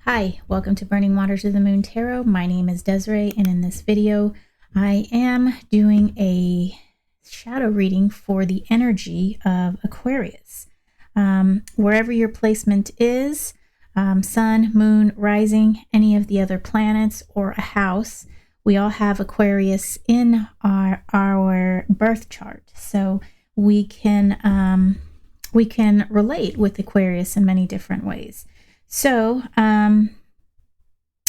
Hi, welcome to Burning Waters of the Moon Tarot. My name is Desiree, and in this video, I am doing a shadow reading for the energy of Aquarius. Wherever your placement is, sun, moon, rising, any of the other planets, or a house, we all have Aquarius in our birth chart. So we can relate with Aquarius in many different ways. So,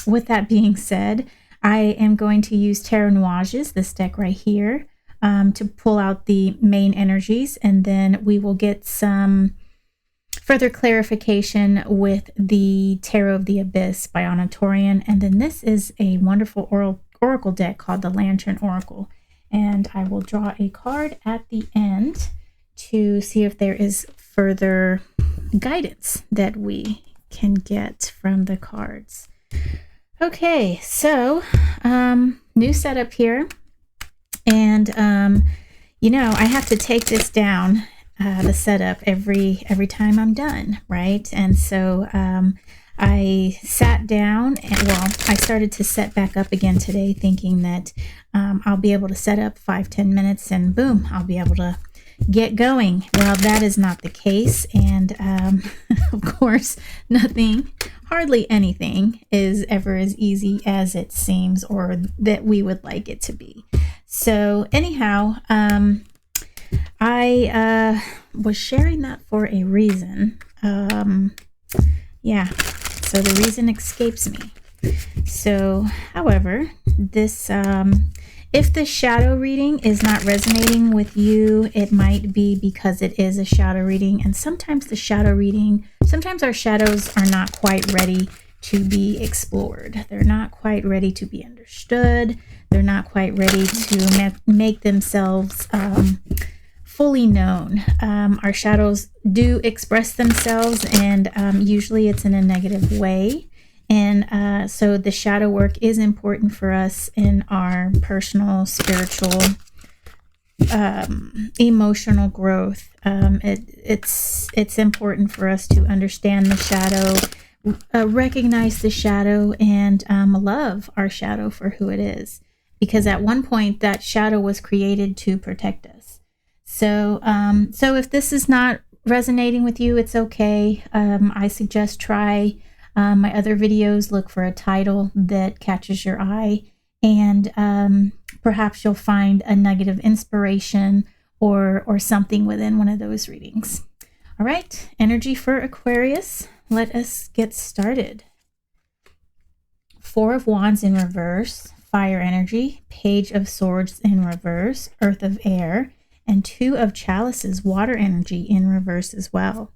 with that being said, I am going to use Tarot Nuages, this deck right here, to pull out the main energies, and then we will get some further clarification with the Tarot of the Abyss by Anna Torian. And then this is a wonderful oracle deck called the Lantern Oracle. And I will draw a card at the end to see if there is further guidance that we can get from the cards. Okay, so new setup here, and I have to take this down, the setup every time I'm done, right? And so I sat down and I started to set back up again today, thinking that I'll be able to set up 5-10 minutes and boom, I'll be able to get going. Well, that is not the case, and of course hardly anything is ever as easy as it seems or that we would like it to be. So anyhow, I was sharing that for a reason. Yeah, so the reason escapes me. So however, this if the shadow reading is not resonating with you, it might be because it is a shadow reading. And sometimes sometimes our shadows are not quite ready to be explored. They're not quite ready to be understood. They're not quite ready to make themselves fully known. Our shadows do express themselves, and usually it's in a negative way. And so the shadow work is important for us in our personal, spiritual, emotional growth. It's important for us to understand the shadow, recognize the shadow, and love our shadow for who it is. Because at one point, that shadow was created to protect us. So if this is not resonating with you, it's okay. I suggest try my other videos. Look for a title that catches your eye, and perhaps you'll find a nugget of inspiration or something within one of those readings. All right, energy for Aquarius. Let us get started. Four of Wands in reverse, fire energy, Page of Swords in reverse, Earth of Air, and Two of Chalices, water energy in reverse as well.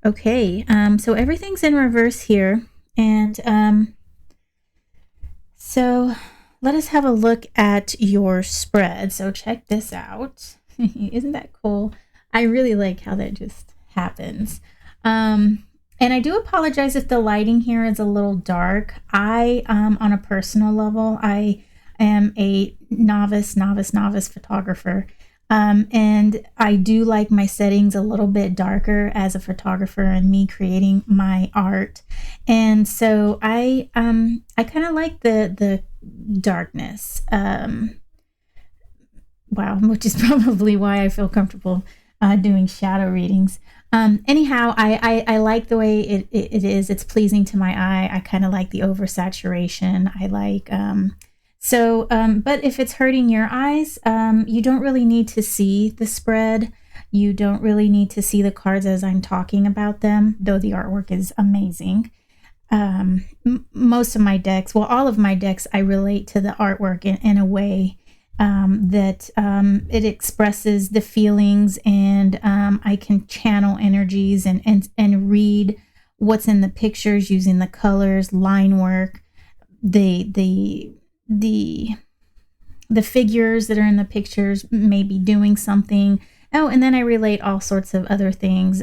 Okay, so everything's in reverse here, and so let us have a look at your spread. So check this out. Isn't that cool? I really like how that just happens. And I do apologize if the lighting here is a little dark. On a personal level, I am a novice photographer. And I do like my settings a little bit darker as a photographer and me creating my art. And so I kind of like the darkness. Which is probably why I feel comfortable doing shadow readings. Anyhow, I like the way it is. It's pleasing to my eye. I kind of like the oversaturation. I like but if it's hurting your eyes, you don't really need to see the spread. You don't really need to see the cards as I'm talking about them, though the artwork is amazing. Most of my decks, all of my decks, I relate to the artwork in a way that it expresses the feelings, and I can channel energies and read what's in the pictures using the colors, line work, the figures that are in the pictures may be doing something. Oh, and then I relate all sorts of other things.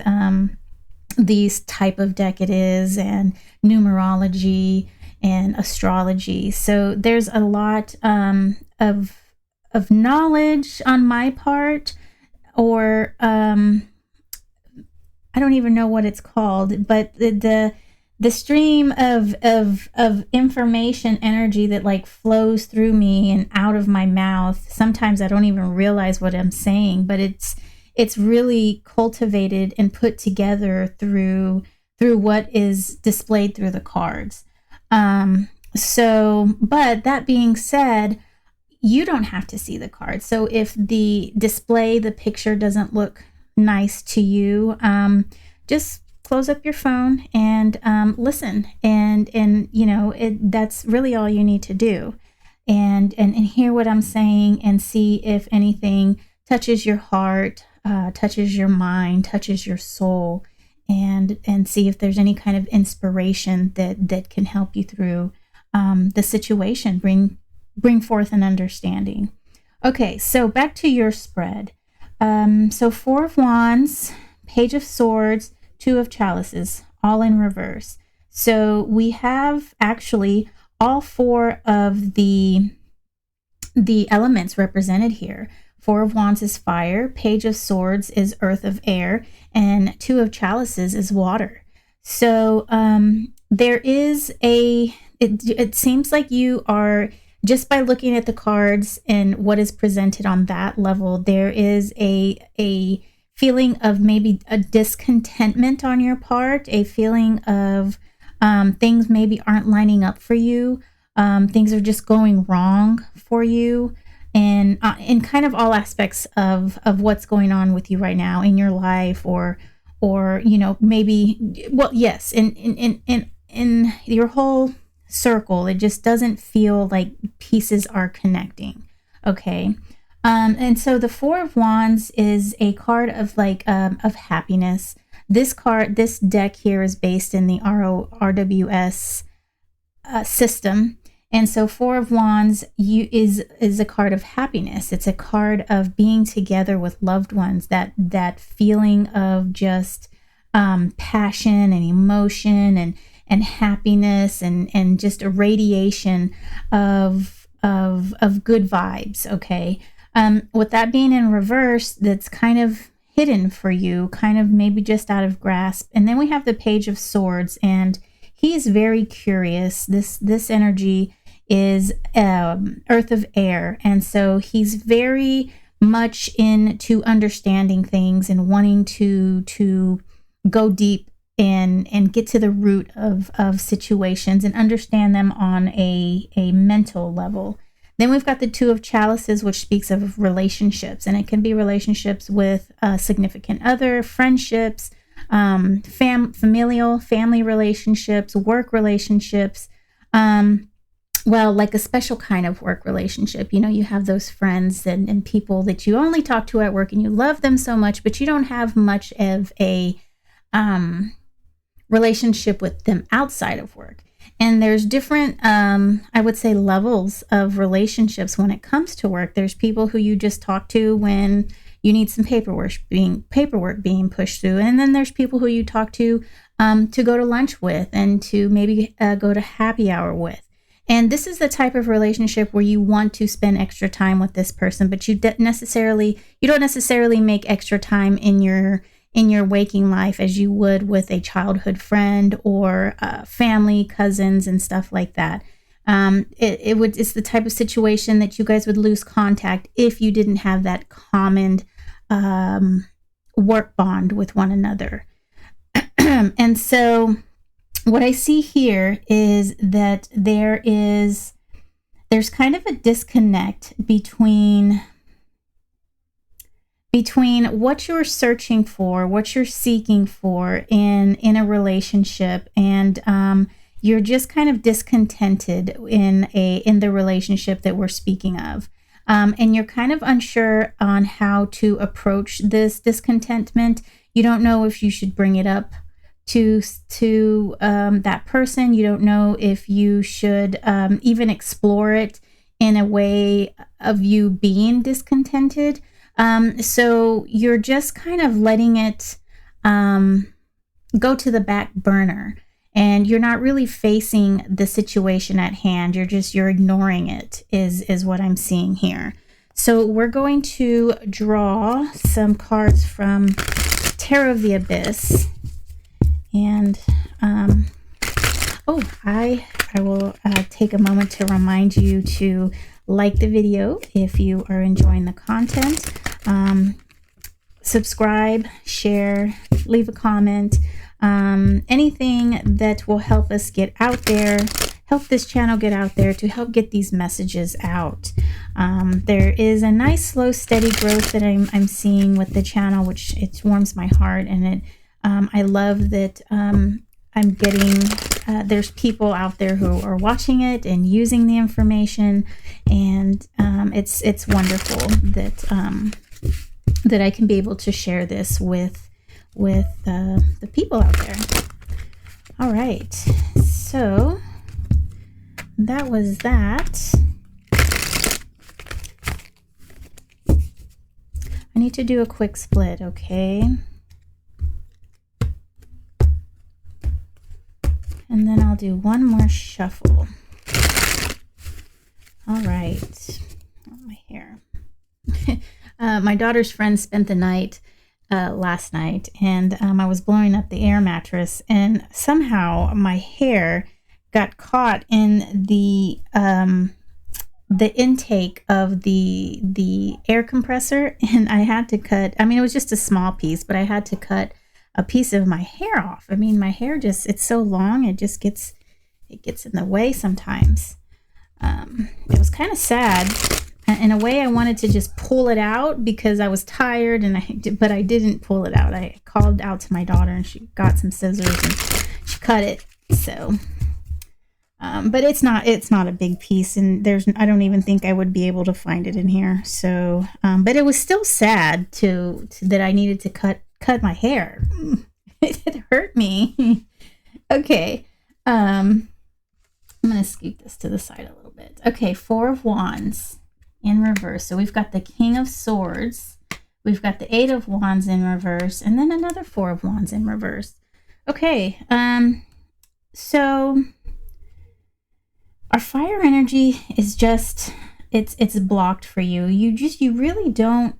These type of deck it is, and numerology and astrology. So there's a lot of knowledge on my part, or I don't even know what it's called, but the the stream of information energy that like flows through me and out of my mouth. Sometimes I don't even realize what I'm saying, but it's really cultivated and put together through what is displayed through the cards. But that being said, you don't have to see the cards. So if the picture doesn't look nice to you, just close up your phone and listen, and that's really all you need to do, and hear what I'm saying and see if anything touches your heart, touches your mind, touches your soul, and see if there's any kind of inspiration that can help you through the situation, bring forth an understanding. Okay, so back to your spread. So Four of Wands, Page of Swords, Two of Chalices, all in reverse. So we have actually all four of the elements represented here. Four of Wands is fire, Page of Swords is earth of air, and Two of Chalices is water. So there is it seems like you are, just by looking at the cards and what is presented on that level, there is a feeling of maybe a discontentment on your part, a feeling of things maybe aren't lining up for you. Things are just going wrong for you, and in kind of all aspects of what's going on with you right now in your life, or maybe, well, yes, in your whole circle, it just doesn't feel like pieces are connecting. Okay. And so the Four of Wands is a card of of happiness. This deck here is based in the RWS system. And so Four of Wands is a card of happiness. It's a card of being together with loved ones, that feeling of just passion and emotion and happiness and just a radiation of good vibes. Okay. With that being in reverse, that's kind of hidden for you, kind of maybe just out of grasp. And then we have the Page of Swords, and he is very curious. This energy is earth of air, and so he's very much into understanding things and wanting to go deep and get to the root of situations and understand them on a mental level. Then we've got the Two of Chalices, which speaks of relationships, and it can be relationships with a significant other, friendships, family relationships, work relationships, like a special kind of work relationship. You have those friends and people that you only talk to at work, and you love them so much, but you don't have much of a relationship with them outside of work. And there's different, I would say, levels of relationships when it comes to work. There's people who you just talk to when you need some paperwork being pushed through. And then there's people who you talk to go to lunch with, and to maybe go to happy hour with. And this is the type of relationship where you want to spend extra time with this person, but you don't necessarily make extra time in your waking life as you would with a childhood friend or family, cousins, and stuff like that. It's the type of situation that you guys would lose contact if you didn't have that common work bond with one another. And so what I see here is that there's kind of a disconnect between what you're searching for, what you're seeking for in a relationship, and you're just kind of discontented in the relationship that we're speaking of, and you're kind of unsure on how to approach this discontentment. You don't know if you should bring it up to that person. You don't know if you should even explore it in a way of you being discontented. So you're just kind of letting it go to the back burner, and you're not really facing the situation at hand. You're ignoring it is what I'm seeing here. So we're going to draw some cards from Tarot of the Abyss, and Oh, I will take a moment to remind you to like the video if you are enjoying the content. Subscribe, share, leave a comment. Anything that will help us get out there, help this channel get out there, to help get these messages out. There is a nice, slow, steady growth that I'm seeing with the channel, which it warms my heart, and it I love that I'm getting there's people out there who are watching it and using the information, and it's wonderful that that I can be able to share this with the people out there. All right, so that was that. I need to do a quick split, okay? And then I'll do one more shuffle. All right. Oh, my hair. My daughter's friend spent the night last night, and I was blowing up the air mattress, and somehow my hair got caught in the intake of the air compressor, and I had to cut. I mean, it was just a small piece, but I had to cut a piece of my hair off. I mean, my hair just, it's so long, it just gets in the way sometimes. It was kind of sad. In a way, I wanted to just pull it out because I was tired, but I didn't pull it out. I called out to my daughter, and she got some scissors and she cut it. So, but it's not a big piece, and I don't even think I would be able to find it in here. So, but it was still sad that I needed to cut my hair. It hurt me. Okay. I'm going to scoot this to the side a little bit. Okay, Four of Wands in reverse. So we've got the King of Swords. We've got the Eight of Wands in reverse, and then another Four of Wands in reverse. Okay, so our fire energy is just, it's blocked for you. You really don't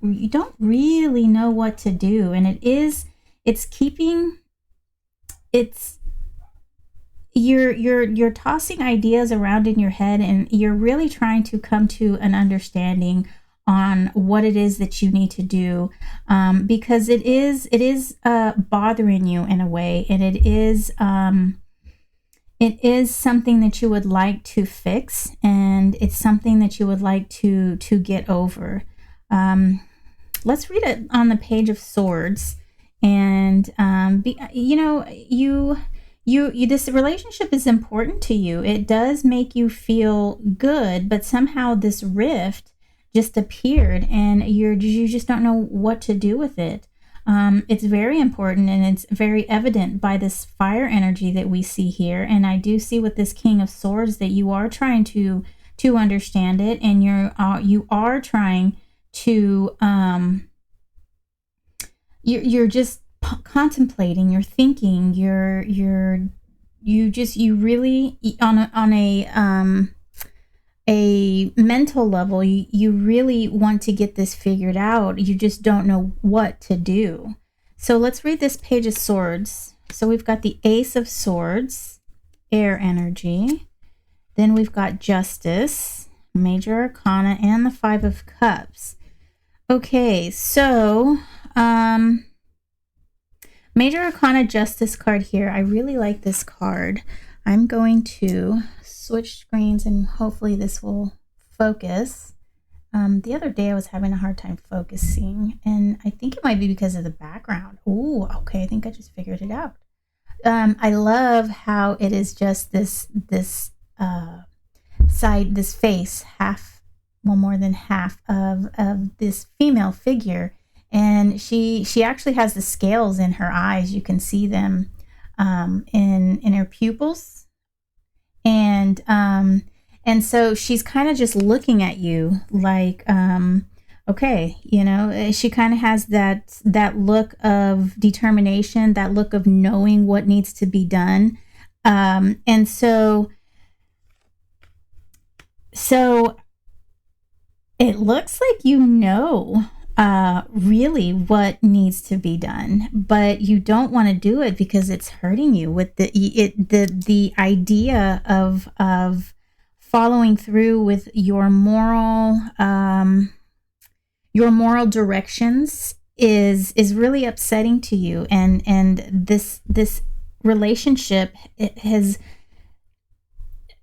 really know what to do, and you're tossing ideas around in your head, and you're really trying to come to an understanding on what it is that you need to do, because it is bothering you in a way, and it is something that you would like to fix, and it's something that you would like to get over. Let's read it on the Page of Swords, and this relationship is important to you. It does make you feel good, but somehow this rift just appeared, and you just don't know what to do with it. It's very important, and it's very evident by this fire energy that we see here. And I do see with this King of Swords that you are trying to understand it, and you are trying to you're just contemplating, you're thinking, you really on a mental level, you really want to get this figured out. You just don't know what to do. So let's read this Page of Swords. So we've got the Ace of Swords, air energy. Then we've got Justice, Major Arcana, and the Five of Cups. Okay, so Major Arcana, Justice card here. I really like this card. I'm going to switch screens, and hopefully this will focus. The other day I was having a hard time focusing, and I think it might be because of the background. Ooh, okay, I think I just figured it out. I love how it is just this side, this face, half, well, more than half of this female figure. And she actually has the scales in her eyes. You can see them in her pupils, and so she's kind of just looking at you like, okay, she kind of has that look of determination, that look of knowing what needs to be done, and so it looks like really what needs to be done, but you don't want to do it because it's hurting you with the idea of following through with your moral directions is really upsetting to you, and this relationship, it has,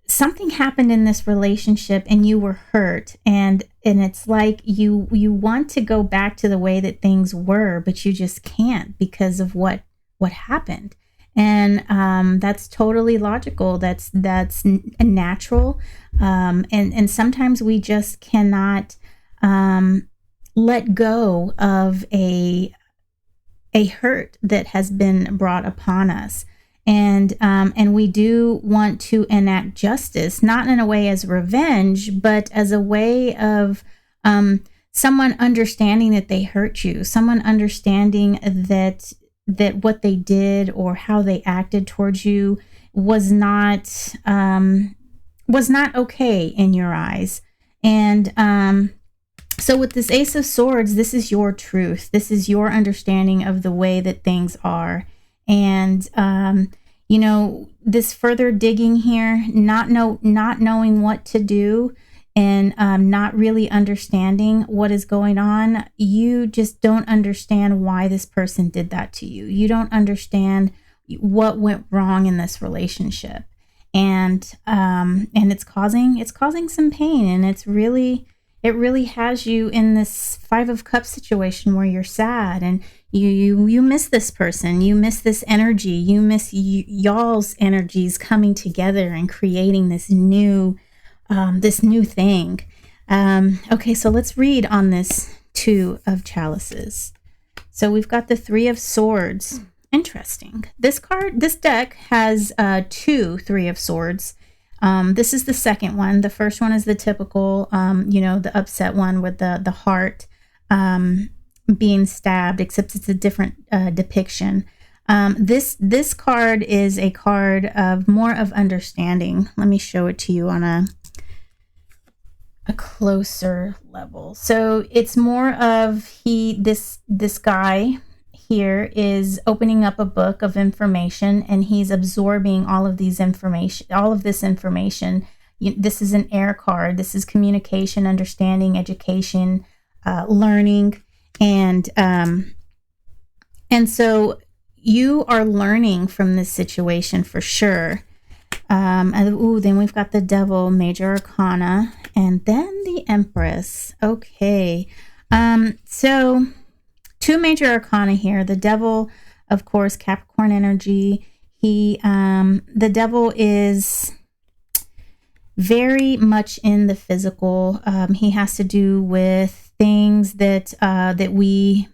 something happened in this relationship and you were hurt, and it's like you want to go back to the way that things were, but you just can't because of what happened. And that's totally logical. That's natural. And sometimes we just cannot let go of a hurt that has been brought upon us. And we do want to enact justice, not in a way as revenge, but as a way of someone understanding that they hurt you, someone understanding that what they did or how they acted towards you was not okay in your eyes. And so with this Ace of Swords, this is your truth. This is your understanding of the way that things are. And, this further digging here, not knowing what to do, and not really understanding what is going on, you just don't understand why this person did that to you. You don't understand what went wrong in this relationship. And it's causing some pain, and it really has you in this Five of Cups situation where you're sad, and you miss this person, you miss this energy, you miss y'all's energies coming together and creating this new thing. Okay, so let's read on this Two of Chalices. So we've got the Three of Swords. Interesting. This deck has two Three of Swords. This is the second one. The first one is the typical, the upset one with the heart being stabbed, except it's a different depiction. This card is a card of more of understanding. Let me show it to you on a closer level. So it's more of this guy here is opening up a book of information, and he's absorbing all of this information. This is an air card. This is communication, understanding, education, learning, and so you are learning from this situation for sure. Then we've got the Devil, Major Arcana, and then the Empress. Okay, so two Major Arcana here. The Devil, of course, Capricorn energy. The Devil is very much in the physical. He has to do with things that we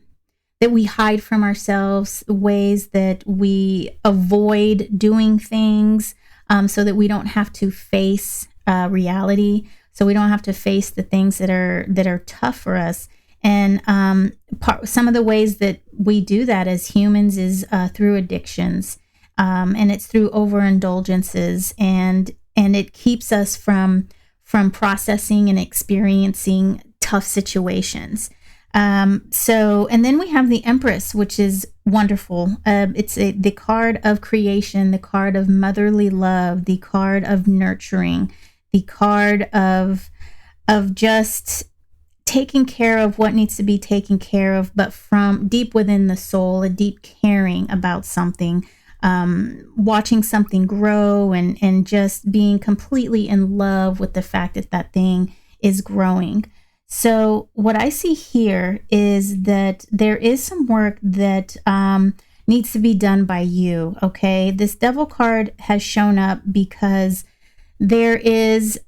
hide from ourselves, ways that we avoid doing things, so that we don't have to face reality. So we don't have to face the things that are tough for us. And some of the ways that we do that as humans is through addictions, and it's through overindulgences, and it keeps us from processing and experiencing tough situations. And then we have the Empress, which is wonderful. It's the card of creation, the card of motherly love, the card of nurturing, the card of just taking care of what needs to be taken care of, but from deep within the soul, a deep caring about something, watching something grow, and just being completely in love with the fact that thing is growing. So what I see here is that there is some work that needs to be done by you, okay? This Devil card has shown up because there is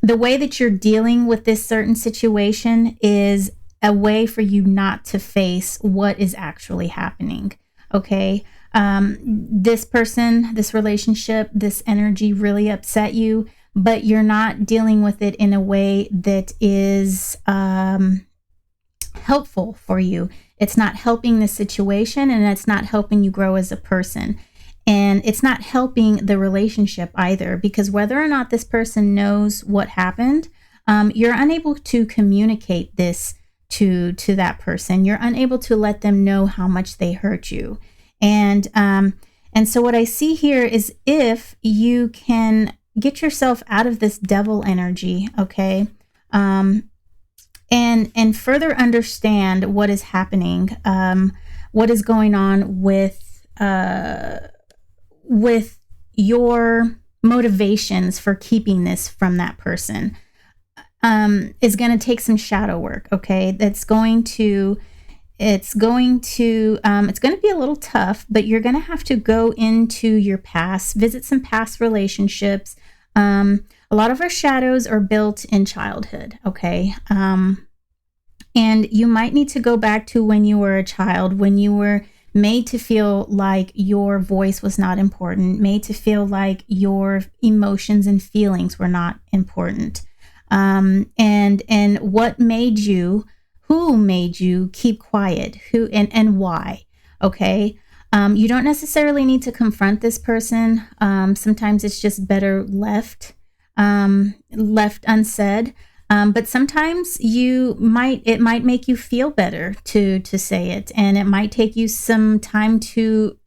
the way that you're dealing with this certain situation is a way for you not to face what is actually happening, okay? This person, this relationship, this energy really upset you, but you're not dealing with it in a way that is helpful for you. It's not helping the situation, and it's not helping you grow as a person. And it's not helping the relationship either, because whether or not this person knows what happened, you're unable to communicate this to that person. You're unable to let them know how much they hurt you. And so what I see here is if you can get yourself out of this devil energy, okay, and further understand what is happening, what is going on with your motivations for keeping this from that person, is going to take some shadow work. Okay, it's going to be a little tough, but you're going to have to go into your past, visit some past relationships. A lot of our shadows are built in childhood. Okay. And you might need to go back to when you were a child, when you were made to feel like your voice was not important, made to feel like your emotions and feelings were not important. And what made you, who made you keep quiet, who and why. Okay. You don't necessarily need to confront this person. Sometimes it's just better left unsaid. But sometimes it might make you feel better to say it, and it might take you some time to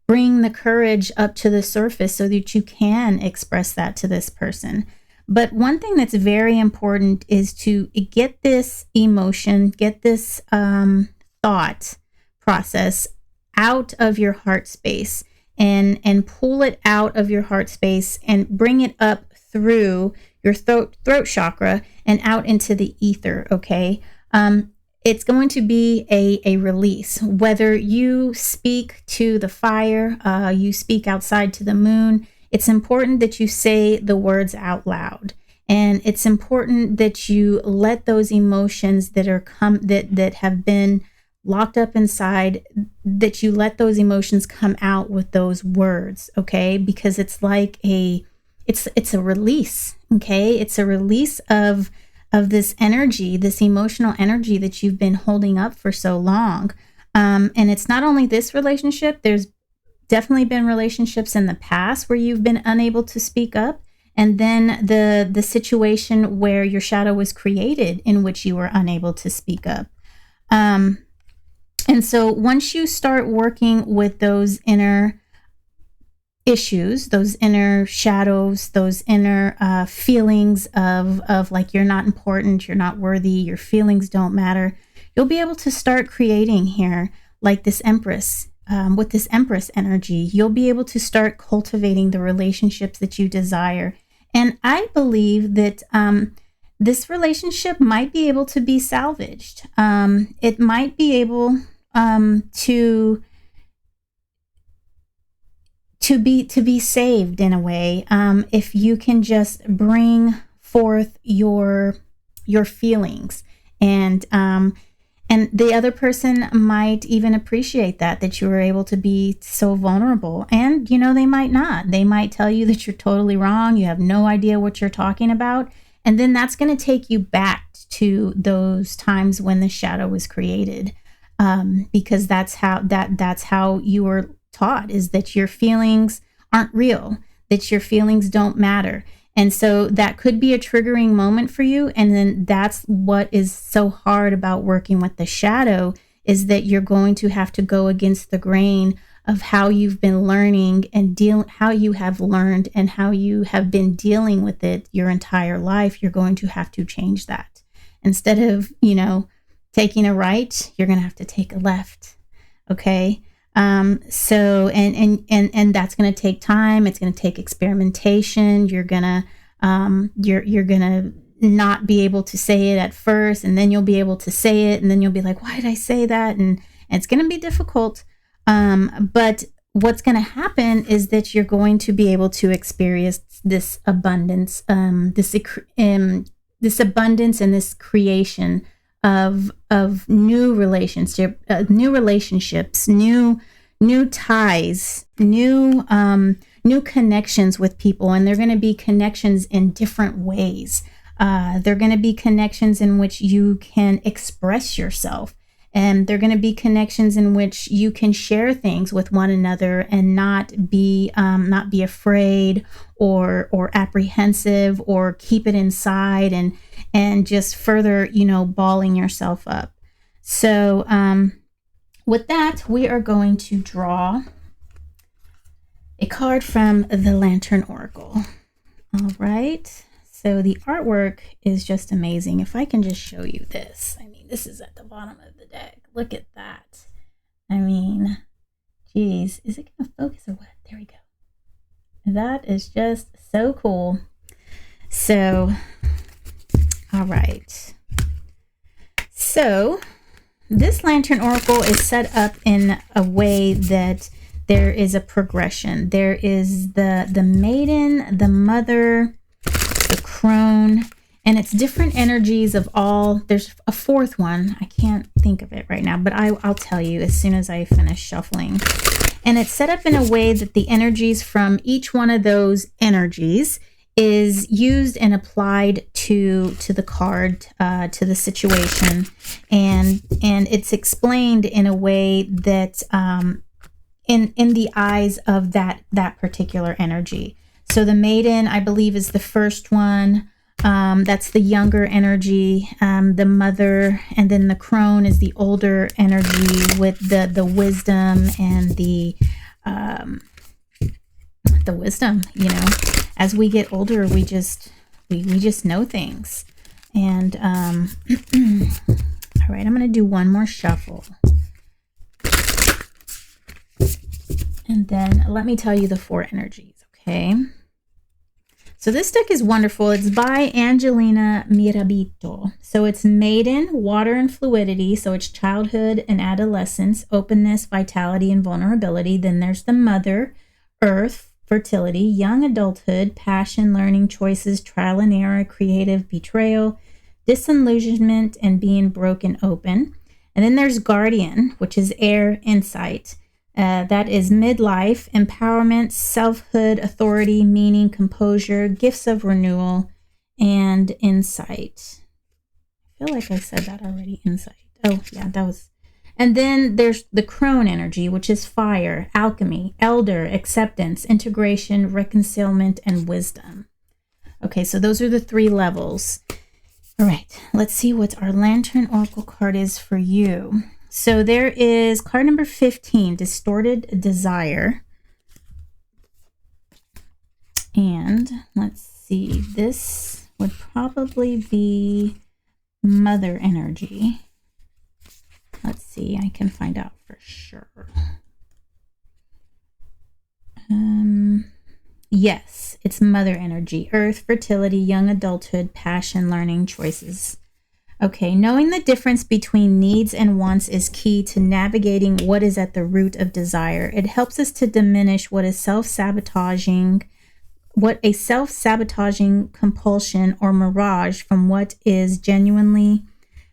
bring the courage up to the surface so that you can express that to this person. But one thing that's very important is to get this emotion, get this thought process out of your heart space, and pull it out of your heart space and bring it up through your throat chakra and out into the ether. Okay. It's going to be a release, whether you speak to the fire, you speak outside to the moon. It's important that you say the words out loud, and it's important that you let those emotions that that have been locked up inside, that you let those emotions come out with those words. Okay. Because it's like it's a release. Okay. It's a release of this energy, this emotional energy that you've been holding up for so long. And it's not only this relationship, there's definitely been relationships in the past where you've been unable to speak up. And then the situation where your shadow was created in which you were unable to speak up. And so once you start working with those inner issues, those inner shadows, those inner feelings of like you're not important, you're not worthy, your feelings don't matter, you'll be able to start creating here like this Empress. With this Empress energy, you'll be able to start cultivating the relationships that you desire. And I believe that this relationship might be able to be salvaged. It might be able to be saved in a way, if you can just bring forth your feelings, and the other person might even appreciate that you were able to be so vulnerable. And they might not. They might tell you that you're totally wrong, you have no idea what you're talking about, and then that's going to take you back to those times when the shadow was created, because that's how you were taught, is that your feelings aren't real, that your feelings don't matter. And so that could be a triggering moment for you. And then that's what is so hard about working with the shadow, is that you're going to have to go against the grain of how you've been learning and how you have learned and how you have been dealing with it your entire life. You're going to have to change that. Instead of, taking a right, you're going to have to take a left. Okay. So, and that's going to take time. It's going to take experimentation. You're going to not be able to say it at first, and then you'll be able to say it. And then you'll be like, why did I say that? And it's going to be difficult. But what's going to happen is that you're going to be able to experience this abundance, this abundance and this creation of new relationships, new ties, new connections with people. And they're going to be connections in different ways. They're going to be connections in which you can express yourself, and they're going to be connections in which you can share things with one another and not be afraid or apprehensive or keep it inside and just further, balling yourself up. So with that, we are going to draw a card from the Lantern Oracle. All right. So the artwork is just amazing. If I can just show you this. I mean, this is at the bottom of the deck. Look at that. I mean, geez, is it going to focus or what? There we go. That is just so cool. So, all right. So this Lantern Oracle is set up in a way that there is a progression. There is the maiden, the mother, the crone, and it's different energies of all. There's a fourth one. I can't think of it right now, but I'll tell you as soon as I finish shuffling. And it's set up in a way that the energies from each one of those energies is used and applied to the card, to the situation, and it's explained in a way that in the eyes of that particular energy. So the maiden, I believe, is the first one. That's the younger energy. The mother, and then the crone is the older energy with the wisdom and the wisdom. As we get older, we just know things. And all right, I'm going to do one more shuffle. And then let me tell you the four energies, okay? So this deck is wonderful. It's by Angelina Mirabito. So it's maiden, water and fluidity. So it's childhood and adolescence, openness, vitality, and vulnerability. Then there's the mother, earth, fertility, young adulthood, passion, learning, choices, trial and error, creative, betrayal, disillusionment, and being broken open. And then there's guardian, which is air, insight. That is midlife, empowerment, selfhood, authority, meaning, composure, gifts of renewal, and insight. I feel like I said that already, insight. Oh, yeah, that was. And then there's the crone energy, which is fire, alchemy, elder, acceptance, integration, reconciliation, and wisdom. Okay, so those are the three levels. All right, let's see what our Lantern Oracle card is for you. So there is card number 15, Distorted Desire. And let's see, this would probably be mother energy. Let's see, I can find out for sure. Yes, it's mother energy, earth, fertility, young adulthood, passion, learning, choices. Okay, knowing the difference between needs and wants is key to navigating what is at the root of desire. It helps us to diminish what a self-sabotaging compulsion or mirage from what is genuinely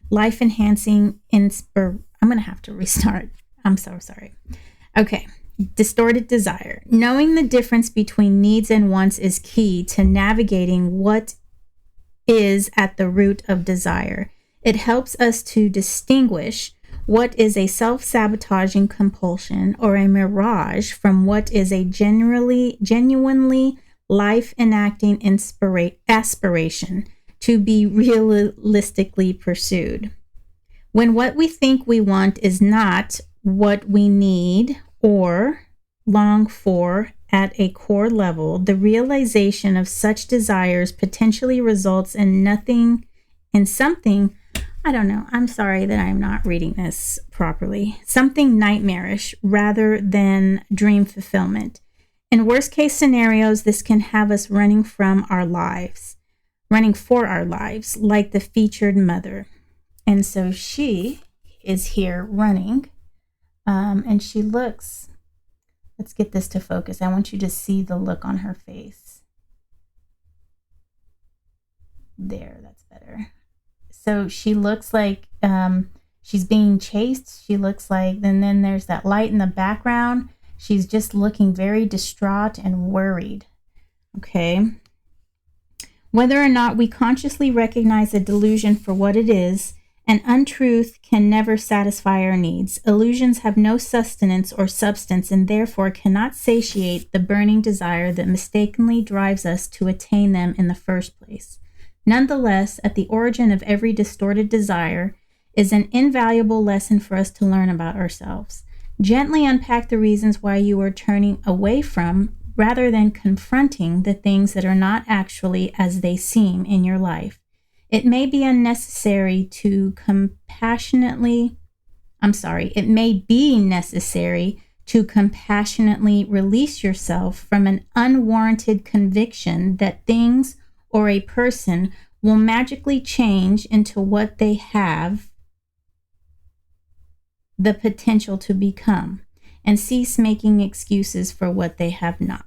life-enhancing I'm going to have to restart. I'm so sorry. Okay, distorted desire. Knowing the difference between needs and wants is key to navigating what is at the root of desire. It helps us to distinguish what is a self-sabotaging compulsion or a mirage from what is a genuinely life-enacting aspiration to be realistically pursued. When what we think we want is not what we need or long for at a core level, the realization of such desires potentially results in something, I don't know, I'm sorry that I'm not reading this properly, something nightmarish rather than dream fulfillment. In worst case scenarios, this can have us running for our lives, like the featured mother. And so she is here running, and she looks, let's get this to focus. I want you to see the look on her face. There, that's better. So she looks like she's being chased. She looks like, and then there's that light in the background. She's just looking very distraught and worried. Okay. Whether or not we consciously recognize a delusion for what it is, an untruth can never satisfy our needs. Illusions have no sustenance or substance and therefore cannot satiate the burning desire that mistakenly drives us to attain them in the first place. Nonetheless, at the origin of every distorted desire is an invaluable lesson for us to learn about ourselves. Gently unpack the reasons why you are turning away from, rather than confronting, the things that are not actually as they seem in your life. It may be necessary to compassionately release yourself from an unwarranted conviction that things or a person will magically change into what they have the potential to become, and cease making excuses for what they have not.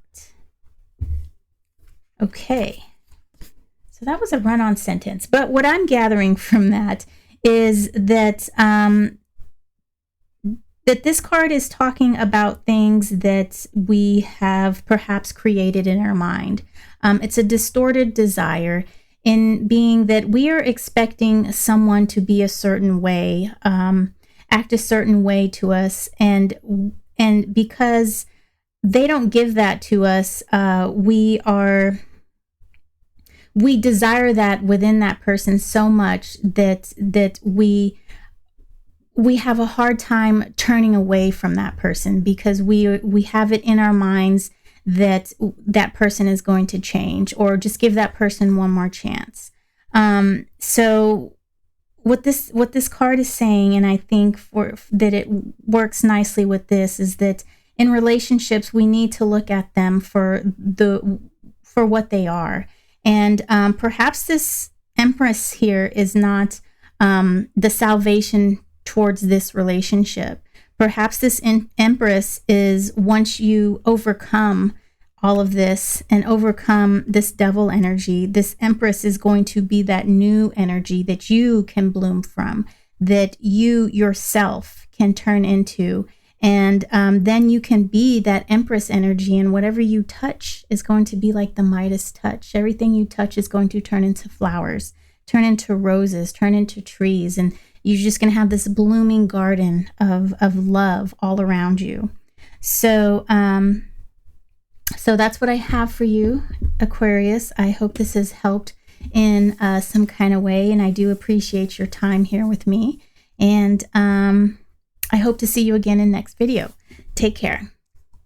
Okay, so that was a run-on sentence, but what I'm gathering from that is that that this card is talking about things that we have perhaps created in our mind. It's a distorted desire, in being that we are expecting someone to be a certain way, act a certain way to us, and because they don't give that to us, we desire that within that person so much that we have a hard time turning away from that person, because we have it in our minds that that person is going to change, or just give that person one more chance. So what this card is saying, and I think that it works nicely with this, is that in relationships we need to look at them for what they are. And perhaps this Empress here is not the salvation towards this relationship. Perhaps this Empress is, once you overcome all of this and overcome this devil energy, this Empress is going to be that new energy that you can bloom from, that you yourself can turn into. And then you can be that Empress energy, and whatever you touch is going to be like the Midas touch. Everything you touch is going to turn into flowers, turn into roses, turn into trees, and you're just going to have this blooming garden of love all around you. So, so that's what I have for you, Aquarius. I hope this has helped in some kind of way, and I do appreciate your time here with me. And I hope to see you again in the next video. Take care.